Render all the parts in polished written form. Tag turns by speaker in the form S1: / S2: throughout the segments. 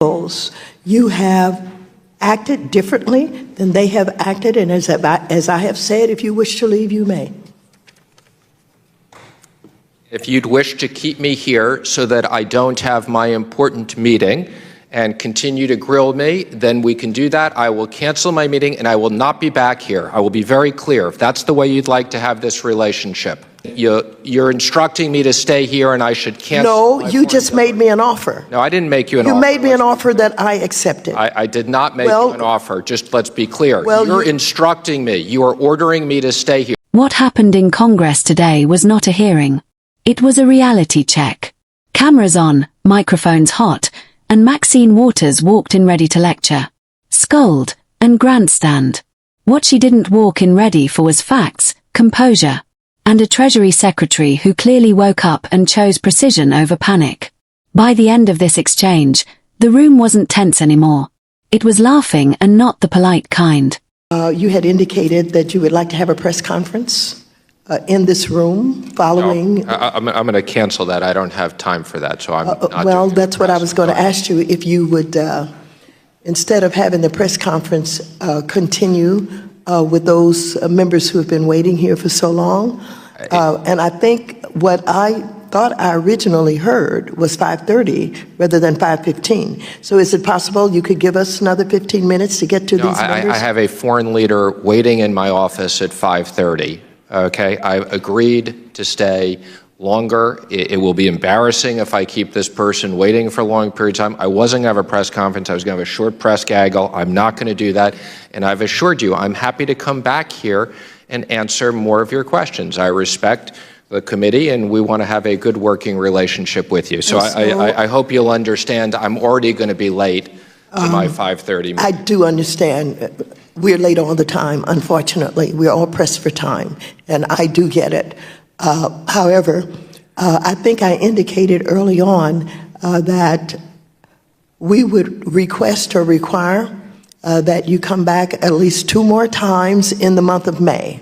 S1: You have acted differently than they have acted, and as I have said, if you wish to leave, you may.
S2: If you'd wish to keep me here so that I don't have my important meeting and continue to grill me, then we can do that. I will cancel my meeting and I will not be back here. I will be very clear if that's the way you'd like to have this relationship. You're instructing me to stay here and I should cancel.
S1: No, you just made me an offer.
S2: No, I didn't make you an offer.
S1: You made me an offer that I accepted.
S2: I did not make you an offer. Just let's be clear. You're instructing me. You are ordering me to stay here.
S3: What happened in Congress today was not a hearing. It was a reality check. Cameras on, microphones hot, and Maxine Waters walked in ready to lecture, scold, and grandstand. What she didn't walk in ready for was facts, composure, and a Treasury Secretary who clearly woke up and chose precision over panic. By the end of this exchange, the room wasn't tense anymore. It was laughing and not the polite kind.
S1: You had indicated that you would like to have a press conference in this room following...
S2: No, I'm going to cancel that. I don't have time for that, so I'm not
S1: well, that's what I was going to ask you, if you would, instead of having the press conference, continue with those members who have been waiting here for so long. And I think what I thought I originally heard was 5:30 rather than 5:15. So is it possible you could give us another 15 minutes to get to these members?
S2: I have a foreign leader waiting in my office at 5:30. Okay, I've agreed to stay longer. It will be embarrassing if I keep this person waiting for a long period of time. I wasn't going to have a press conference. I was going to have a short press gaggle. I'm not going to do that. And I've assured you, I'm happy to come back here and answer more of your questions. I respect the committee, and we want to have a good working relationship with you. So I hope you'll understand I'm already going to be late to my 5:30 meeting.
S1: I do understand. We're late all the time, unfortunately. We're all pressed for time, and I do get it. However, I think I indicated early on that we would request or require that you come back at least 2 more times in the month of May.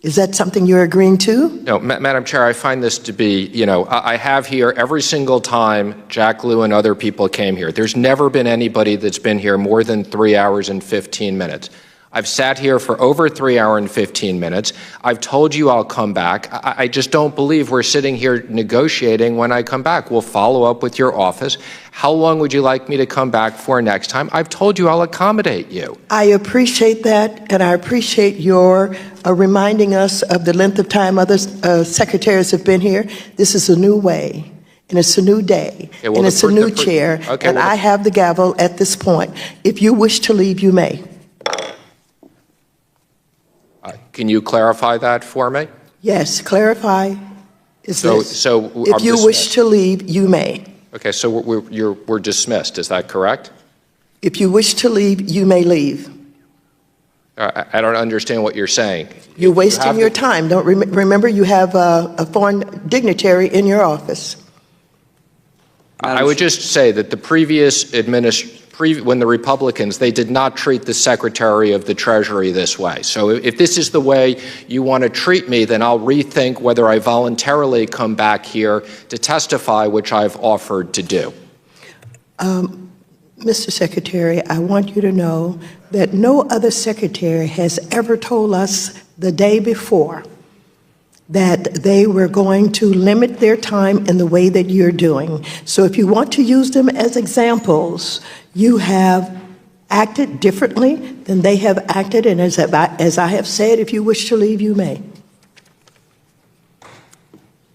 S1: Is that something you're agreeing to?
S2: No, Madam Chair, I find this to be, I have here every single time Jack Lew and other people came here. There's never been anybody that's been here more than 3 hours and 15 minutes. I've sat here for over 3 hours and 15 minutes. I've told you I'll come back. I just don't believe we're sitting here negotiating when I come back. We'll follow up with your office. How long would you like me to come back for next time? I've told you I'll accommodate you.
S1: I appreciate that, and I appreciate your reminding us of the length of time other secretaries have been here. This is a new way, and it's a new day, and it's a new chair, and I have the gavel at this point. If you wish to leave, you may.
S2: Can you clarify that for me?
S1: Yes, clarify is this.
S2: So
S1: if you wish to leave, you may.
S2: Okay, so we're dismissed, is that correct?
S1: If you wish to leave, you may leave.
S2: I don't understand what you're saying.
S1: You're wasting your time. Don't remember you have a foreign dignitary in your office.
S2: I would just say that the previous when the Republicans, they did not treat the Secretary of the Treasury this way. So if this is the way you want to treat me, then I'll rethink whether I voluntarily come back here to testify, which I've offered to do.
S1: Mr. Secretary, I want you to know that no other secretary has ever told us the day before that they were going to limit their time in the way that you're doing. So if you want to use them as examples, you have acted differently than they have acted, and as I have said, if you wish to leave, you may.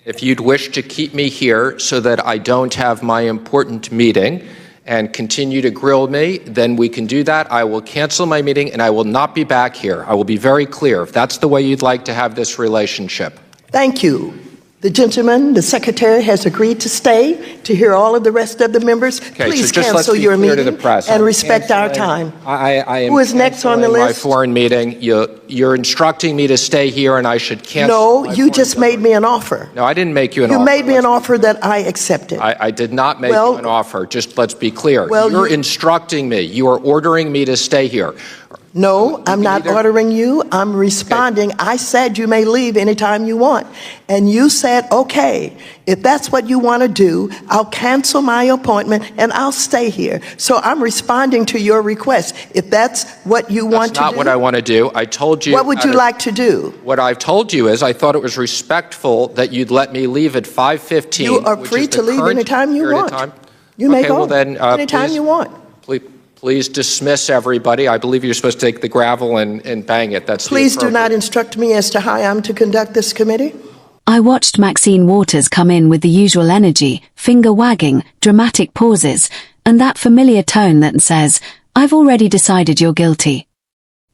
S2: If you'd wish to keep me here so that I don't have my important meeting and continue to grill me, then we can do that. I will cancel my meeting and I will not be back here. I will be very clear if that's the way you'd like to have this relationship.
S1: Thank you. The gentleman, the secretary, has agreed to stay to hear all of the rest of the members.
S2: Okay,
S1: please
S2: so just
S1: cancel your meeting
S2: to the press.
S1: and respect our time.
S2: I am
S1: Who is next on the list?
S2: My foreign meeting. You're instructing me to stay here and I should cancel.
S1: No, you just made me an offer.
S2: No, I didn't make you an offer.
S1: You made me an offer that I accepted.
S2: I did not make you an offer. Just let's be clear. You're instructing me. You are ordering me to stay here.
S1: No, I'm not ordering you. I'm responding. I said you may leave anytime you want. And you said, okay, if that's what you want to do, I'll cancel my appointment and I'll stay here. So I'm responding to your request. If that's what you want to do.
S2: That's not what I want to do. I told you.
S1: What would you like to do?
S2: What I've told you is I thought it was respectful that you'd let me leave at 5:15.
S1: You are free to leave anytime you want. You may go
S2: well then,
S1: anytime you want.
S2: Please dismiss everybody. I believe you're supposed to take the gravel and bang it. That's
S1: Please do not instruct me as to how I'm to conduct this committee.
S3: I watched Maxine Waters come in with the usual energy, finger wagging, dramatic pauses, and that familiar tone that says, I've already decided you're guilty.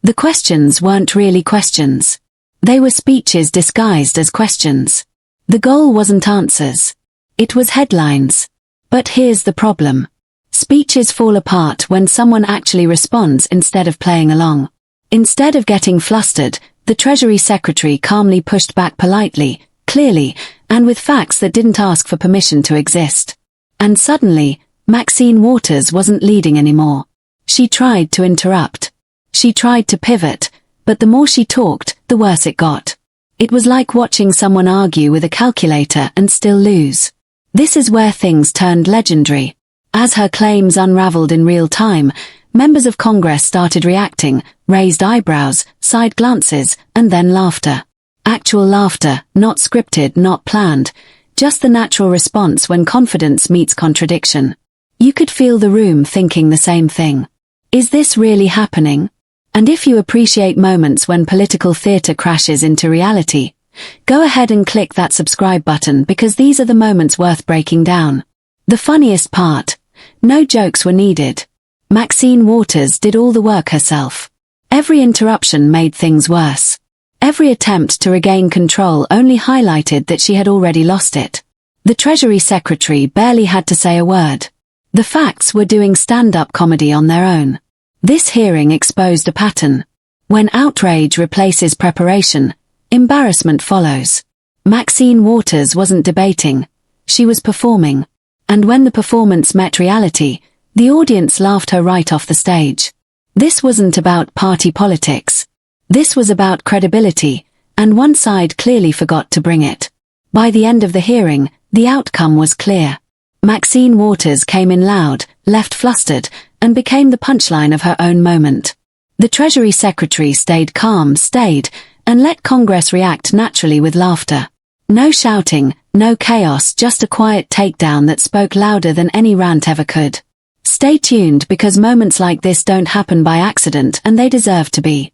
S3: The questions weren't really questions. They were speeches disguised as questions. The goal wasn't answers. It was headlines. But here's the problem. Speeches fall apart when someone actually responds instead of playing along. Instead of getting flustered, the Treasury Secretary calmly pushed back politely, clearly, and with facts that didn't ask for permission to exist. And suddenly, Maxine Waters wasn't leading anymore. She tried to interrupt. She tried to pivot, but the more she talked, the worse it got. It was like watching someone argue with a calculator and still lose. This is where things turned legendary. As her claims unraveled in real time, members of Congress started reacting, raised eyebrows, side glances, and then laughter. Actual laughter, not scripted, not planned, just the natural response when confidence meets contradiction. You could feel the room thinking the same thing. Is this really happening? And if you appreciate moments when political theater crashes into reality, go ahead and click that subscribe button because these are the moments worth breaking down. The funniest part. No jokes were needed. Maxine Waters did all the work herself. Every interruption made things worse. Every attempt to regain control only highlighted that she had already lost it. The Treasury Secretary barely had to say a word. The facts were doing stand-up comedy on their own. This hearing exposed a pattern. When outrage replaces preparation, embarrassment follows. Maxine Waters wasn't debating. She was performing. And when the performance met reality, the audience laughed her right off the stage. This wasn't about party politics. This was about credibility, and one side clearly forgot to bring it. By the end of the hearing, the outcome was clear. Maxine Waters came in loud, left flustered, and became the punchline of her own moment. The Treasury Secretary stayed calm, and let Congress react naturally with laughter. No shouting, no chaos, just a quiet takedown that spoke louder than any rant ever could. Stay tuned because moments like this don't happen by accident and they deserve to be.